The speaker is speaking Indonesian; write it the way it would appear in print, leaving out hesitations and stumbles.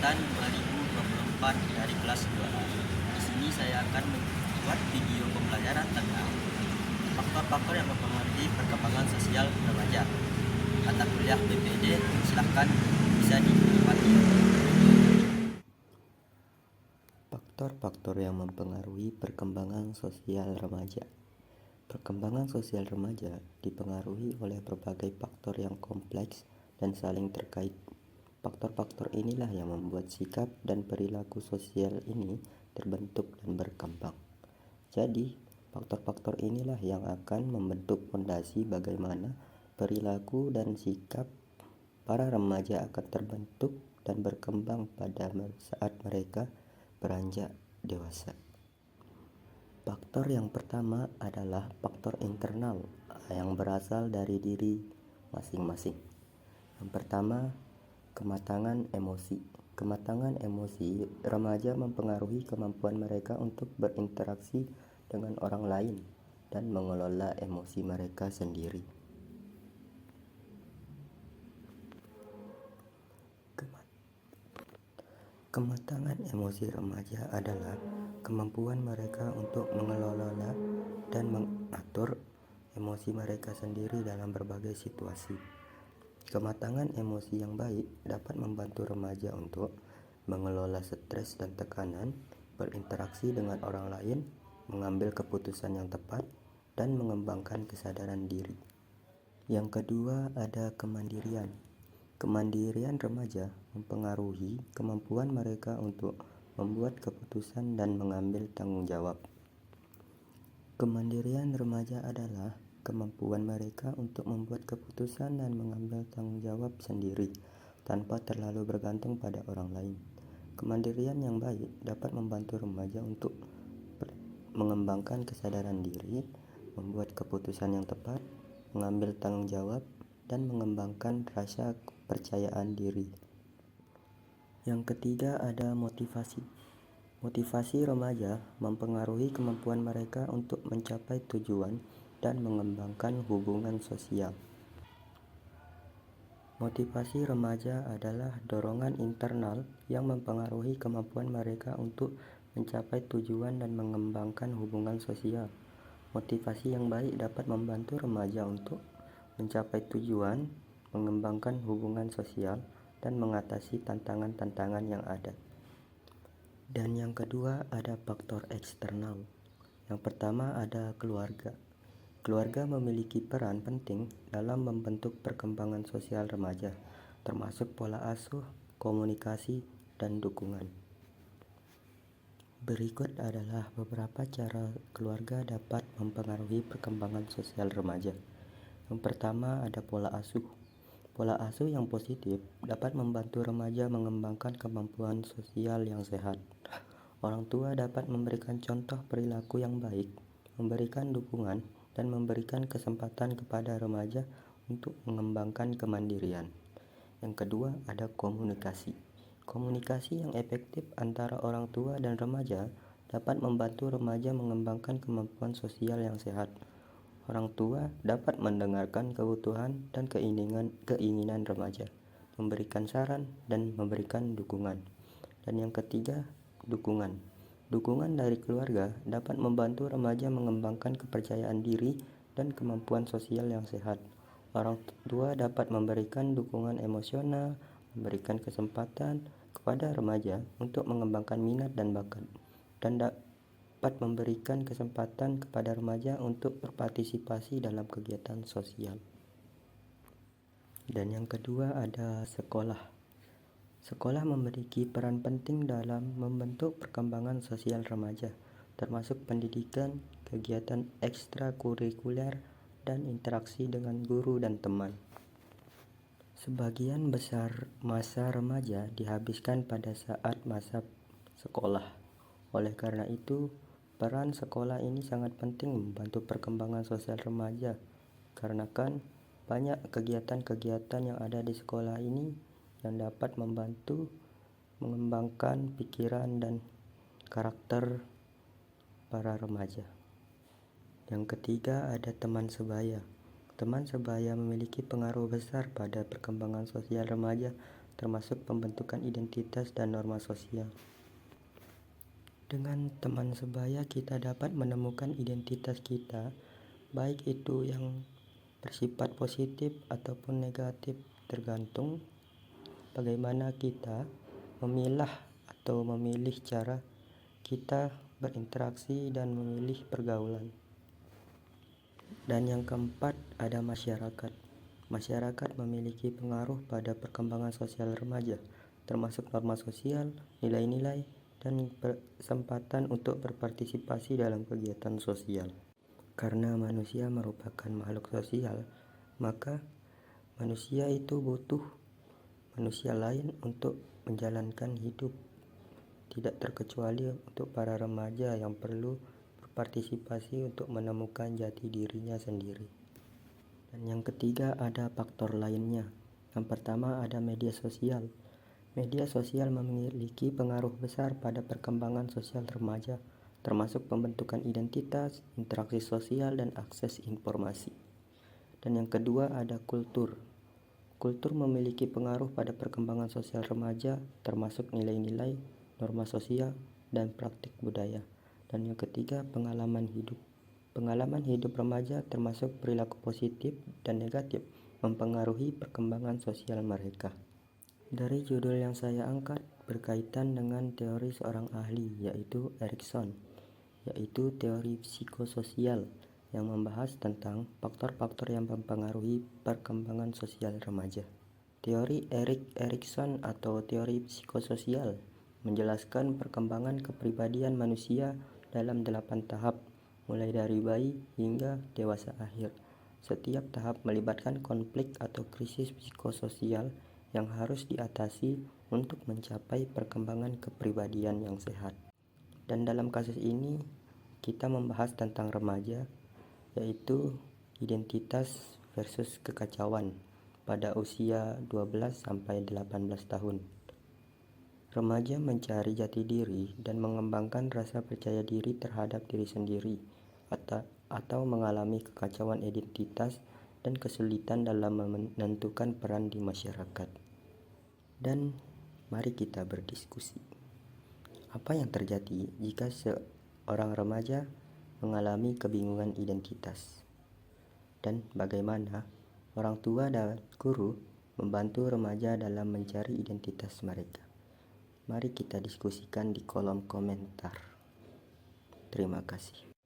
Angkatan 2024 dari kelas 2A. Di sini saya akan membuat video pembelajaran tentang faktor-faktor yang mempengaruhi perkembangan sosial remaja. Mata kuliah PPD, silahkan bisa dinikmati. Faktor-faktor yang mempengaruhi perkembangan sosial remaja. Perkembangan sosial remaja dipengaruhi oleh berbagai faktor yang kompleks dan saling terkait. Faktor-faktor inilah yang membuat sikap dan perilaku sosial ini terbentuk dan berkembang. Jadi, faktor-faktor inilah yang akan membentuk fondasi bagaimana perilaku dan sikap para remaja akan terbentuk dan berkembang pada saat mereka beranjak dewasa. Faktor yang pertama adalah faktor internal yang berasal dari diri masing-masing. Yang pertama, kematangan emosi. Kematangan emosi remaja mempengaruhi kemampuan mereka untuk berinteraksi dengan orang lain dan mengelola emosi mereka sendiri. Kematangan emosi remaja adalah kemampuan mereka untuk mengelola dan mengatur emosi mereka sendiri dalam berbagai situasi. Kematangan emosi yang baik dapat membantu remaja untuk mengelola stres dan tekanan, berinteraksi dengan orang lain, mengambil keputusan yang tepat, dan mengembangkan kesadaran diri. Yang kedua ada kemandirian. Kemandirian remaja mempengaruhi kemampuan mereka untuk membuat keputusan dan mengambil tanggung jawab. Kemandirian remaja adalah kemampuan mereka untuk membuat keputusan dan mengambil tanggung jawab sendiri tanpa terlalu bergantung pada orang lain. Kemandirian yang baik dapat membantu remaja untuk mengembangkan kesadaran diri, membuat keputusan yang tepat, mengambil tanggung jawab, dan mengembangkan rasa kepercayaan diri. Yang ketiga ada motivasi. Motivasi remaja mempengaruhi kemampuan mereka untuk mencapai tujuan dan mengembangkan hubungan sosial. Motivasi remaja adalah dorongan internal yang mempengaruhi kemampuan mereka untuk mencapai tujuan dan mengembangkan hubungan sosial. Motivasi yang baik dapat membantu remaja untuk mencapai tujuan, mengembangkan hubungan sosial, dan mengatasi tantangan-tantangan yang ada. Dan yang kedua ada faktor eksternal. Yang pertama ada keluarga. Keluarga memiliki peran penting dalam membentuk perkembangan sosial remaja, termasuk pola asuh, komunikasi, dan dukungan. Berikut adalah beberapa cara keluarga dapat mempengaruhi perkembangan sosial remaja. Yang pertama ada pola asuh. Pola asuh yang positif dapat membantu remaja mengembangkan kemampuan sosial yang sehat. Orang tua dapat memberikan contoh perilaku yang baik, memberikan dukungan, dan memberikan kesempatan kepada remaja untuk mengembangkan kemandirian. Yang kedua ada komunikasi. Komunikasi yang efektif antara orang tua dan remaja dapat membantu remaja mengembangkan kemampuan sosial yang sehat. Orang tua dapat mendengarkan kebutuhan dan keinginan remaja, memberikan saran, dan memberikan dukungan. Dan yang ketiga, dukungan. Dukungan dari keluarga dapat membantu remaja mengembangkan kepercayaan diri dan kemampuan sosial yang sehat. Orang tua dapat memberikan dukungan emosional, memberikan kesempatan kepada remaja untuk mengembangkan minat dan bakat, dan dapat memberikan kesempatan kepada remaja untuk berpartisipasi dalam kegiatan sosial. Dan yang kedua ada sekolah. Sekolah memiliki peran penting dalam membentuk perkembangan sosial remaja, termasuk pendidikan, kegiatan ekstrakurikuler, dan interaksi dengan guru dan teman. Sebagian besar masa remaja dihabiskan pada saat masa sekolah. Oleh karena itu, peran sekolah ini sangat penting membantu perkembangan sosial remaja, karena kan banyak kegiatan-kegiatan yang ada di sekolah ini yang dapat membantu mengembangkan pikiran dan karakter para remaja. Yang ketiga ada teman sebaya. Teman sebaya memiliki pengaruh besar pada perkembangan sosial remaja, termasuk pembentukan identitas dan norma sosial. Dengan teman sebaya kita dapat menemukan identitas kita, baik itu yang bersifat positif ataupun negatif, tergantung bagaimana kita memilah atau memilih cara kita berinteraksi dan memilih pergaulan. Dan yang keempat ada masyarakat. Masyarakat memiliki pengaruh pada perkembangan sosial remaja, termasuk norma sosial, nilai-nilai, dan kesempatan untuk berpartisipasi dalam kegiatan sosial. Karena manusia merupakan makhluk sosial, maka manusia itu butuh manusia lain untuk menjalankan hidup. Tidak terkecuali untuk para remaja yang perlu berpartisipasi untuk menemukan jati dirinya sendiri. Dan yang ketiga ada faktor lainnya. Yang pertama ada media sosial. Media sosial memiliki pengaruh besar pada perkembangan sosial remaja, termasuk pembentukan identitas, interaksi sosial, dan akses informasi. Dan yang kedua ada kultur. Kultur memiliki pengaruh pada perkembangan sosial remaja, termasuk nilai-nilai, norma sosial, dan praktik budaya. Dan yang ketiga, pengalaman hidup. Pengalaman hidup remaja termasuk perilaku positif dan negatif mempengaruhi perkembangan sosial mereka. Dari judul yang saya angkat berkaitan dengan teori seorang ahli, yaitu Erikson, yaitu teori psikososial yang membahas tentang faktor-faktor yang mempengaruhi perkembangan sosial remaja. Teori Erik Erikson atau teori psikososial menjelaskan perkembangan kepribadian manusia dalam 8 tahap, mulai dari bayi hingga dewasa akhir. Setiap tahap melibatkan konflik atau krisis psikososial yang harus diatasi untuk mencapai perkembangan kepribadian yang sehat. Dan dalam kasus ini, kita membahas tentang remaja, yaitu identitas versus kekacauan pada usia 12 sampai 18 tahun. Remaja mencari jati diri dan mengembangkan rasa percaya diri terhadap diri sendiri atau mengalami kekacauan identitas dan kesulitan dalam menentukan peran di masyarakat. Dan mari kita berdiskusi. Apa yang terjadi jika seorang remaja mengalami kebingungan identitas? Dan bagaimana orang tua dan guru membantu remaja dalam mencari identitas mereka? Mari kita diskusikan di kolom komentar. Terima kasih.